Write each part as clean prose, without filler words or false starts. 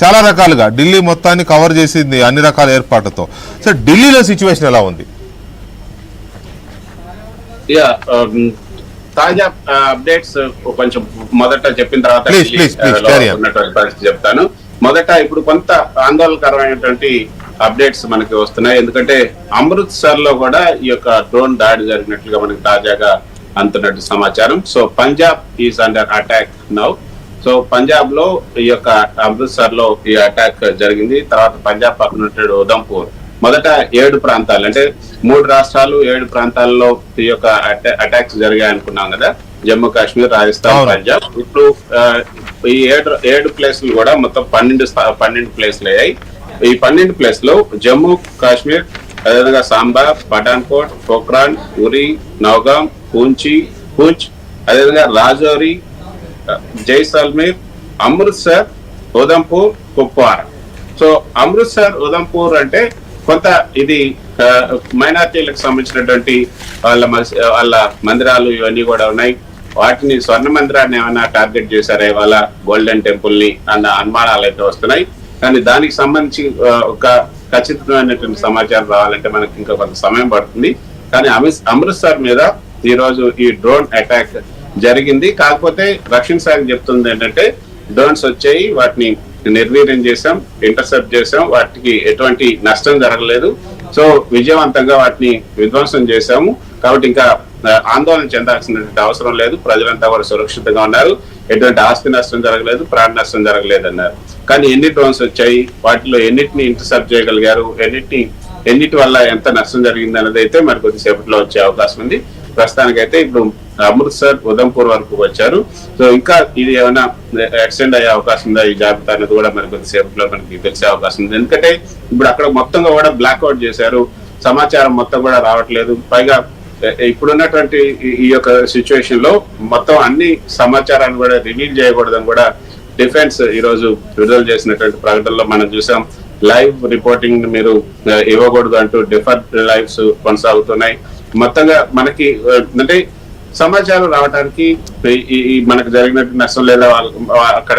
చాలా రకాలుగా ఢిల్లీ మొత్తాన్ని కవర్ చేసింది అన్ని రకాల ఏర్పాట్లతో. సో ఢిల్లీలో సిచ్యువేషన్ ఎలా ఉంది? తాజా అప్డేట్స్ కొంచెం మొదట చెప్పిన తర్వాత ఉన్నటువంటి పరిస్థితి చెప్తాను. మొదట ఇప్పుడు కొంత ఆందోళనకరమైనటువంటి అప్డేట్స్ మనకి వస్తున్నాయి. ఎందుకంటే అమృత్సర్ లో కూడా ఈ యొక్క డ్రోన్ దాడి జరిగినట్లుగా మనకి తాజాగా అందుతున్నట్టు సమాచారం. So Punjab is under attack now. So Punjab లో ఈ యొక్క అమృత్సర్ లో ఈ అటాక్ జరిగింది. తర్వాత పంజాబ్ పక్కన ఉదంపూర్, మొదట 7 ప్రాంతాలు అంటే 3 రాష్ట్రాలు 7 ప్రాంతాల్లో ఈ యొక్క అటాక్స్ జరిగాయి అనుకున్నాం కదా, జమ్మూ కాశ్మీర్, రాజస్థాన్, పంజాబ్. ఇప్పుడు ఈ 7 ప్లేస్లు కూడా మొత్తం 12 ప్లేస్లు అయ్యాయి. ఈ 12 ప్లేస్ లో జమ్మూ కాశ్మీర్, అదేవిధంగా సాంబా, పఠాన్కోట్, పోఖ్రాన్, ఉరి, నౌగాం, పూంచ్, అదేవిధంగా రాజౌరి, జైసల్మీర్, అమృత్సర్, ఉదంపూర్, కుప్వారా. సో అమృత్సర్, ఉదంపూర్ అంటే కొంత ఇది మైనార్టీలకు సంబంధించినటువంటి వాళ్ళ మందిరాలు ఇవన్నీ కూడా ఉన్నాయి. వాటిని స్వర్ణ మందిరాన్ని ఏమైనా టార్గెట్ చేశారా ఇవాళ, గోల్డెన్ టెంపుల్ ని అన్న అనుమానాలు అయితే వస్తున్నాయి. కానీ దానికి సంబంధించి ఒక ఖచ్చితమైనటువంటి సమాచారం రావాలంటే మనకి ఇంకా కొంత సమయం పడుతుంది. కానీ అమృత్సర్ మీద ఈ రోజు ఈ డ్రోన్ అటాక్ జరిగింది. కాకపోతే రక్షణ శాఖ చెప్తుంది ఏంటంటే డ్రోన్స్ వచ్చాయి, వాటిని నిర్వీర్యం చేశాం, ఇంటర్సెప్ట్ చేశాం, వాటికి ఎటువంటి నష్టం జరగలేదు. సో విజయవంతంగా వాటిని విధ్వంసం చేశాము. కాబట్టి ఇంకా ఆందోళన చెందాల్సినటువంటి అవసరం లేదు. ప్రజలంతా కూడా సురక్షితంగా ఉన్నారు, ఎటువంటి ఆస్తి నష్టం జరగలేదు, ప్రాణ నష్టం జరగలేదు అన్నారు. కానీ ఎన్ని డ్రోన్స్ వచ్చాయి, వాటిలో ఎన్నిటిని ఇంటర్సెప్ట్ చేయగలిగారు, ఎన్నిటి వల్ల ఎంత నష్టం జరిగింది అనేది అయితే మరి కొద్దిసేపట్లో వచ్చే అవకాశం ఉంది. ప్రస్తుతానికైతే ఇప్పుడు అమృత్సర్, ఉదంపూర్ వరకు వచ్చారు. సో ఇంకా ఇది ఏమైనా ఎక్స్టెండ్ అయ్యే అవకాశం ఉందా ఈ జాబితా అనేది కూడా మరి కొద్దిసేపట్లో మనకి తెలిసే అవకాశం ఉంది. ఎందుకంటే ఇప్పుడు అక్కడ మొత్తంగా కూడా బ్లాక్అవుట్ చేశారు, సమాచారం మొత్తం కూడా రావట్లేదు. పైగా ఇప్పుడున్నటువంటి ఈ యొక్క సిచ్యువేషన్ లో మొత్తం అన్ని సమాచారాన్ని కూడా రివీల్ చేయకూడదని కూడా డిఫెన్స్ ఈ రోజు విడుదల చేసినటువంటి ప్రకటనలో మనం చూసాం. లైవ్ రిపోర్టింగ్ మీరు ఇవ్వకూడదు అంటూ డిఫర్డ్ లైవ్స్ కొనసాగుతున్నాయి. మొత్తంగా మనకి అంటే సమాచారం రావడానికి మనకు జరిగినట్టు నష్టం లేదా అక్కడ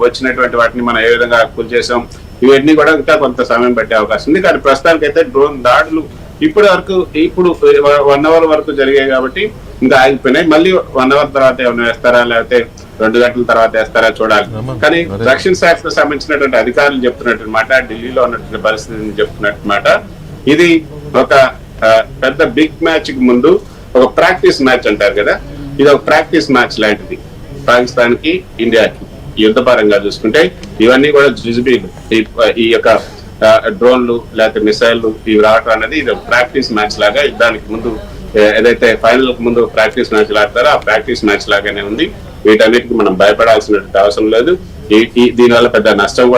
వచ్చినటువంటి వాటిని మనం ఏ విధంగా కూల్ చేసాం, ఇవన్నీ కూడా ఇంకా కొంత సమయం పట్టే అవకాశం ఉంది. కానీ ప్రస్తుతానికైతే డ్రోన్ దాడులు ఇప్పుడు 1 అవర్ వరకు జరిగాయి కాబట్టి ఇంకా ఆగిపోయినాయి. మళ్ళీ 1 అవర్ తర్వాత ఏమైనా వేస్తారా, లేకపోతే 2 గంటల తర్వాత వేస్తారా చూడాలి. కానీ రక్షణ శాఖకు సంబంధించినటువంటి అధికారులు చెప్తున్నట్టు మాట, ఢిల్లీలో ఉన్నటువంటి పరిస్థితిని చెప్తున్నట్టు మాట, ఇది ఒక పెద్ద బిగ్ మ్యాచ్ కి ముందు ఒక ప్రాక్టీస్ మ్యాచ్ అంటారు కదా, ఇది ఒక ప్రాక్టీస్ మ్యాచ్ లాంటిది పాకిస్తాన్ కి, ఇండియాకి. యుద్ధ పరంగా చూసుకుంటే ఇవన్నీ కూడా జుజుబీలు, ఈ యొక్క డ్రోన్లు లేకపోతే మిసైళ్లు ఇవి రావటం అనేది ఇది ప్రాక్టీస్ మ్యాచ్ లాగా. దానికి ముందు ఏదైతే ఫైనల్ కు ముందు ప్రాక్టీస్ మ్యాచ్ ఆడతారో ఆ ప్రాక్టీస్ మ్యాచ్ లాగానే ఉంది. వీటన్నిటికి మనం భయపడాల్సినటువంటి అవసరం లేదు. దీనివల్ల పెద్ద నష్టం